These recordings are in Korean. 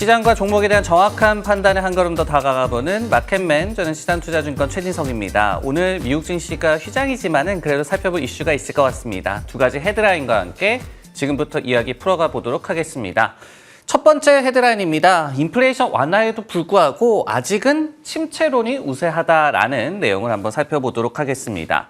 시장과 종목에 대한 정확한 판단에 한 걸음 더 다가가보는 마켓맨, 저는 시장투자증권 최진석입니다. 오늘 미국 증시가 휘장이지만은 그래도 살펴볼 이슈가 있을 것 같습니다. 두 가지 헤드라인과 함께 지금부터 이야기 풀어가 보도록 하겠습니다. 첫 번째 헤드라인입니다. 인플레이션 완화에도 불구하고 아직은 침체론이 우세하다라는 내용을 한번 살펴보도록 하겠습니다.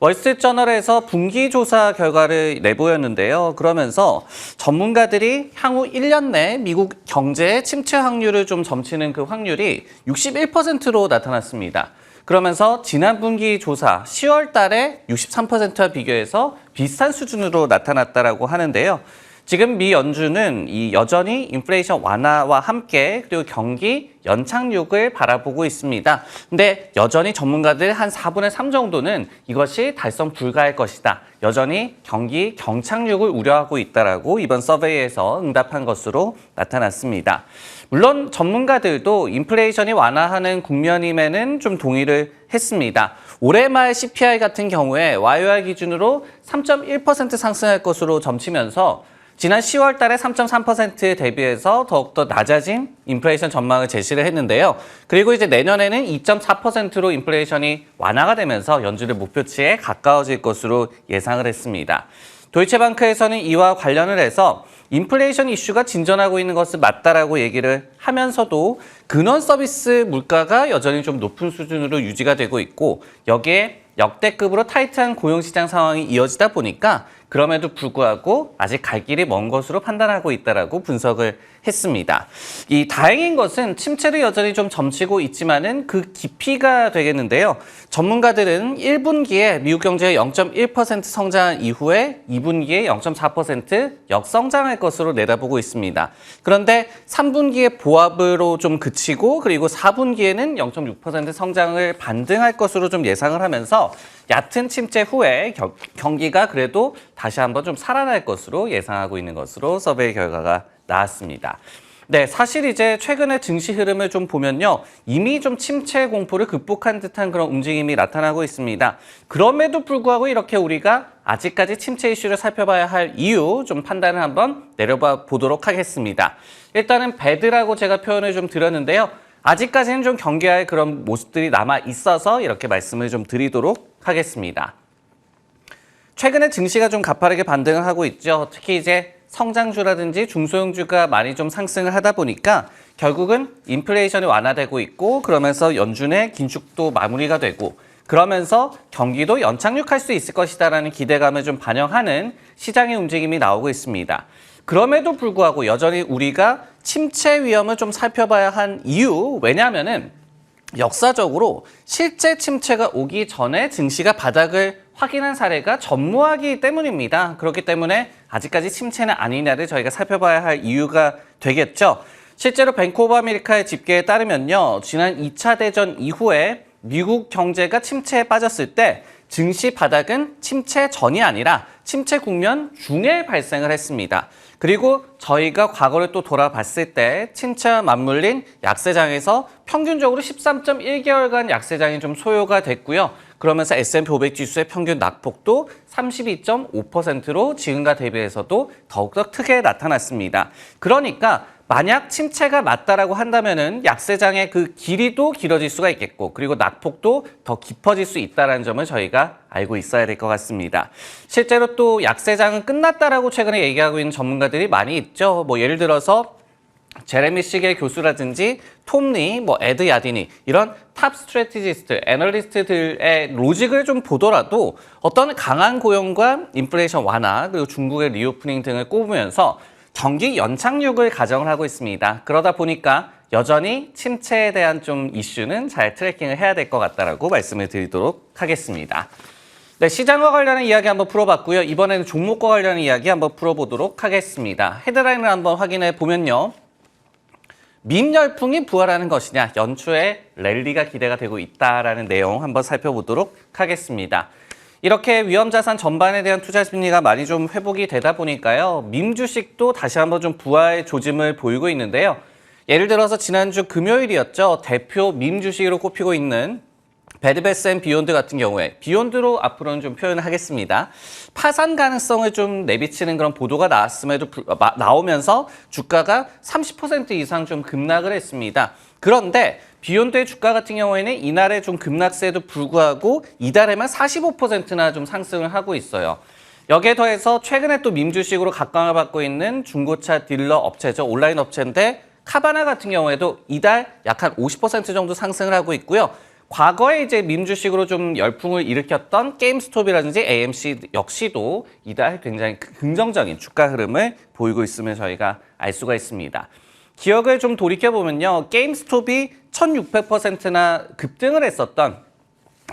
월스트리트저널에서 분기조사 결과를 내보였는데요. 그러면서 전문가들이 향후 1년 내 미국 경제의 침체 확률을 좀 점치는 그 확률이 61%로 나타났습니다. 그러면서 지난 분기 조사 10월 달에 63%와 비교해서 비슷한 수준으로 나타났다라고 하는데요. 지금 미 연준은 여전히 인플레이션 완화와 함께 그리고 경기 연착륙을 바라보고 있습니다. 근데 여전히 전문가들 한 4분의 3 정도는 이것이 달성 불가할 것이다. 여전히 경기 경착륙을 우려하고 있다라고 이번 서베이에서 응답한 것으로 나타났습니다. 물론 전문가들도 인플레이션이 완화하는 국면임에는 좀 동의를 했습니다. 올해 말 CPI 같은 경우에 YOY 기준으로 3.1% 상승할 것으로 점치면서 지난 10월 달에 3.3%에 대비해서 더욱더 낮아진 인플레이션 전망을 제시를 했는데요. 그리고 이제 내년에는 2.4%로 인플레이션이 완화가 되면서 연준의 목표치에 가까워질 것으로 예상을 했습니다. 도이체방크에서는 이와 관련을 해서 인플레이션 이슈가 진전하고 있는 것은 맞다라고 얘기를 하면서도 근원 서비스 물가가 여전히 좀 높은 수준으로 유지가 되고 있고 여기에 역대급으로 타이트한 고용시장 상황이 이어지다 보니까 그럼에도 불구하고 아직 갈 길이 먼 것으로 판단하고 있다라고 분석을 했습니다. 이 다행인 것은 침체를 여전히 좀 점치고 있지만은 그 깊이가 되겠는데요. 전문가들은 1분기에 미국 경제의 0.1% 성장한 이후에 2분기에 0.4% 역성장할 것으로 내다보고 있습니다. 그런데 3분기에 보합으로 좀 그치고 그리고 4분기에는 0.6% 성장을 반등할 것으로 좀 예상을 하면서 얕은 침체 후에 경기가 그래도 다시 한번 좀 살아날 것으로 예상하고 있는 것으로 서베이 결과가 나왔습니다. 네, 사실 이제 최근의 증시 흐름을 좀 보면요. 이미 좀 침체 공포를 극복한 듯한 그런 움직임이 나타나고 있습니다. 그럼에도 불구하고 이렇게 우리가 아직까지 침체 이슈를 살펴봐야 할 이유 좀 판단을 한번 내려봐 보도록 하겠습니다. 일단은 배드라고 제가 표현을 좀 드렸는데요. 아직까지는 좀 경계할 그런 모습들이 남아 있어서 이렇게 말씀을 좀 드리도록 하겠습니다. 최근에 증시가 좀 가파르게 반등을 하고 있죠. 특히 이제 성장주라든지 중소형주가 많이 좀 상승을 하다 보니까 결국은 인플레이션이 완화되고 있고 그러면서 연준의 긴축도 마무리가 되고 그러면서 경기도 연착륙할 수 있을 것이다라는 기대감을 좀 반영하는 시장의 움직임이 나오고 있습니다. 그럼에도 불구하고 여전히 우리가 침체 위험을 좀 살펴봐야 한 이유, 왜냐하면은 역사적으로 실제 침체가 오기 전에 증시가 바닥을 확인한 사례가 전무하기 때문입니다. 그렇기 때문에 아직까지 침체는 아니냐를 저희가 살펴봐야 할 이유가 되겠죠. 실제로 뱅크 오브 아메리카의 집계에 따르면요. 지난 2차 대전 이후에 미국 경제가 침체에 빠졌을 때 증시 바닥은 침체 전이 아니라 침체 국면 중에 발생을 했습니다. 그리고 저희가 과거를 또 돌아봤을 때 침체와 맞물린 약세장에서 평균적으로 13.1개월간 약세장이 좀 소요가 됐고요. 그러면서 S&P 500 지수의 평균 낙폭도 32.5%로 지금과 대비해서도 더욱더 크게 나타났습니다. 그러니까 만약 침체가 맞다라고 한다면은 약세장의 그 길이도 길어질 수가 있겠고 그리고 낙폭도 더 깊어질 수 있다는 점을 저희가 알고 있어야 될 것 같습니다. 실제로 또 약세장은 끝났다라고 최근에 얘기하고 있는 전문가들이 많이 있죠. 뭐 예를 들어서 제레미 시겔 교수라든지 톰리, 에드 야디니 이런 탑 스트래티지스트, 애널리스트들의 로직을 좀 보더라도 어떤 강한 고용과 인플레이션 완화 그리고 중국의 리오프닝 등을 꼽으면서 경기 연착륙을 가정을 하고 있습니다. 그러다 보니까 여전히 침체에 대한 좀 이슈는 잘 트래킹을 해야 될 것 같다라고 말씀을 드리도록 하겠습니다. 네, 시장과 관련한 이야기 한번 풀어봤고요. 이번에는 종목과 관련한 이야기 한번 풀어보도록 하겠습니다. 헤드라인을 한번 확인해 보면요. 밈 열풍이 부활하는 것이냐, 연초에 랠리가 기대가 되고 있다라는 내용 한번 살펴보도록 하겠습니다. 이렇게 위험자산 전반에 대한 투자 심리가 많이 좀 회복이 되다 보니까요. 밈 주식도 다시 한번 좀 부활 조짐을 보이고 있는데요. 예를 들어서 지난주 금요일이었죠. 대표 밈 주식으로 꼽히고 있는 베드베스 앤 비욘드 같은 경우에 비욘드로 앞으로는 좀 표현을 하겠습니다. 파산 가능성을 좀 내비치는 그런 보도가 나오면서 주가가 30% 이상 좀 급락을 했습니다. 그런데 비욘드의 주가 같은 경우에는 이날의 좀 급락세에도 불구하고 이달에만 45%나 좀 상승을 하고 있어요. 여기에 더해서 최근에 또 밈 주식으로 각광을 받고 있는 중고차 딜러 업체죠. 온라인 업체인데 카바나 같은 경우에도 이달 약 한 50% 정도 상승을 하고 있고요. 과거에 이제 밈 주식으로 좀 열풍을 일으켰던 게임스톱이라든지 AMC 역시도 이달 굉장히 긍정적인 주가 흐름을 보이고 있음을 저희가 알 수가 있습니다. 기억을 좀 돌이켜보면요. 게임스톱이 1600%나 급등을 했었던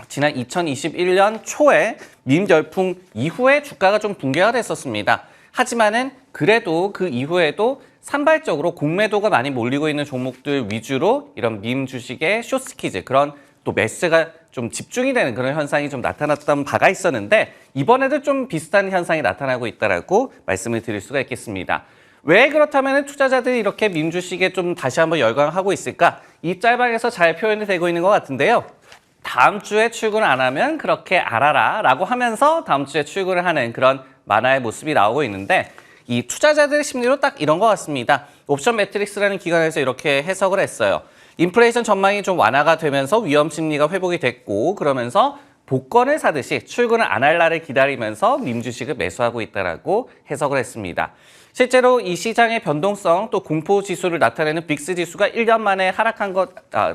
지난 2021년 초에 밈 열풍 이후에 주가가 좀 붕괴가 됐었습니다. 하지만은 그래도 그 이후에도 산발적으로 공매도가 많이 몰리고 있는 종목들 위주로 이런 밈 주식의 숏스퀴즈 그런 또 매수가 좀 집중이 되는 그런 현상이 좀 나타났던 바가 있었는데 이번에도 좀 비슷한 현상이 나타나고 있다라고 말씀을 드릴 수가 있겠습니다. 왜 그렇다면 투자자들이 이렇게 밈 주식에 좀 다시 한번 열광하고 있을까? 이 짤방에서 잘 표현이 되고 있는 것 같은데요. 다음 주에 출근을 안 하면 그렇게 알아라 라고 하면서 다음 주에 출근을 하는 그런 만화의 모습이 나오고 있는데 이 투자자들의 심리로 딱 이런 것 같습니다. 옵션 매트릭스라는 기관에서 이렇게 해석을 했어요. 인플레이션 전망이 좀 완화가 되면서 위험 심리가 회복이 됐고 그러면서 복권을 사듯이 출근을 안 할 날을 기다리면서 밈 주식을 매수하고 있다라고 해석을 했습니다. 실제로 이 시장의 변동성 또 공포 지수를 나타내는 빅스 지수가 1년 만에 하락한 것,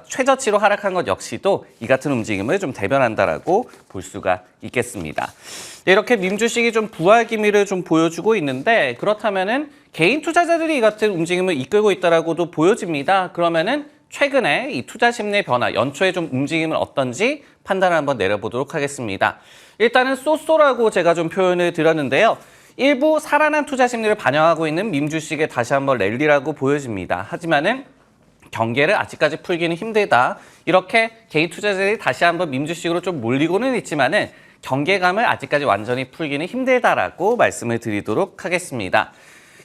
최저치로 하락한 것 역시도 이 같은 움직임을 좀 대변한다라고 볼 수가 있겠습니다. 이렇게 밈 주식이 좀 부활 기미를 좀 보여주고 있는데 그렇다면은 개인 투자자들이 이 같은 움직임을 이끌고 있다라고도 보여집니다. 그러면은 최근에 이 투자 심리의 변화, 연초에 좀 움직임은 어떤지 판단을 한번 내려보도록 하겠습니다. 일단은 쏘쏘라고 제가 좀 표현을 드렸는데요. 일부 살아난 투자 심리를 반영하고 있는 밈 주식의 다시 한번 랠리라고 보여집니다. 하지만은 경계를 아직까지 풀기는 힘들다. 이렇게 개인 투자자들이 다시 한번 밈 주식으로 좀 몰리고는 있지만은 경계감을 아직까지 완전히 풀기는 힘들다라고 말씀을 드리도록 하겠습니다.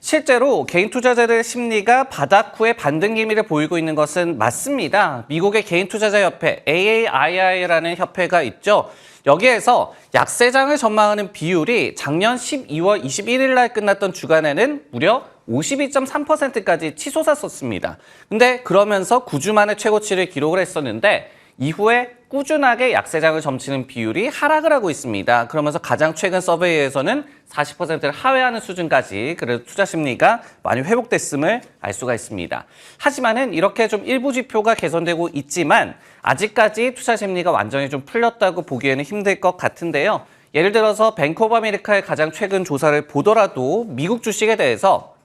실제로 개인 투자자들의 심리가 바닥 후에 반등 기미를 보이고 있는 것은 맞습니다. 미국의 개인 투자자 협회 AAII라는 협회가 있죠. 여기에서 약세장을 전망하는 비율이 작년 12월 21일 날 끝났던 주간에는 무려 52.3%까지 치솟았었습니다. 근데 그러면서 9주 만에 최고치를 기록을 했었는데 이후에 꾸준하게 약세장을 점치는 비율이 하락을 하고 있습니다. 그러면서 가장 최근 서베이에서는 40%를 하회하는 수준까지 그래도 투자 심리가 많이 회복됐음을 알 수가 있습니다. 하지만은 이렇게 좀 일부 지표가 개선되고 있지만 아직까지 투자 심리가 완전히 좀 풀렸다고 보기에는 힘들 것 같은데요. 예를 들어서 뱅크 오브 아메리카의 가장 최근 조사를 보더라도 미국 주식에 대해서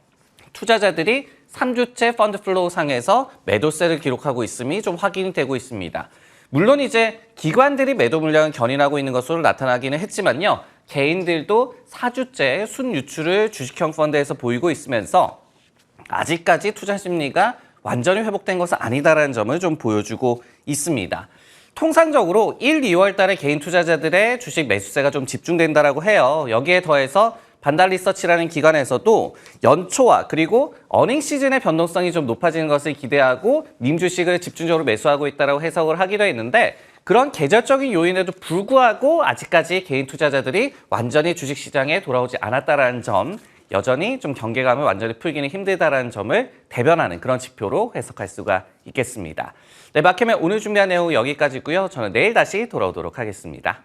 투자자들이 3주째 펀드 플로우 상에서 매도세를 기록하고 있음이 좀 확인이 되고 있습니다. 물론 이제 기관들이 매도 물량을 견인하고 있는 것으로 나타나기는 했지만요. 개인들도 4주째 순유출을 주식형 펀드에서 보이고 있으면서 아직까지 투자 심리가 완전히 회복된 것은 아니다라는 점을 좀 보여주고 있습니다. 통상적으로 1, 2월 달에 개인 투자자들의 주식 매수세가 좀 집중된다라고 해요. 여기에 더해서 반달 리서치라는 기관에서도 연초와 그리고 어닝 시즌의 변동성이 좀 높아지는 것을 기대하고 밈 주식을 집중적으로 매수하고 있다고 해석을 하기도 했는데 그런 계절적인 요인에도 불구하고 아직까지 개인 투자자들이 완전히 주식시장에 돌아오지 않았다는 점, 여전히 좀 경계감을 완전히 풀기는 힘들다는 점을 대변하는 그런 지표로 해석할 수가 있겠습니다. 네, 마켓맨 오늘 준비한 내용 여기까지고요. 저는 내일 다시 돌아오도록 하겠습니다.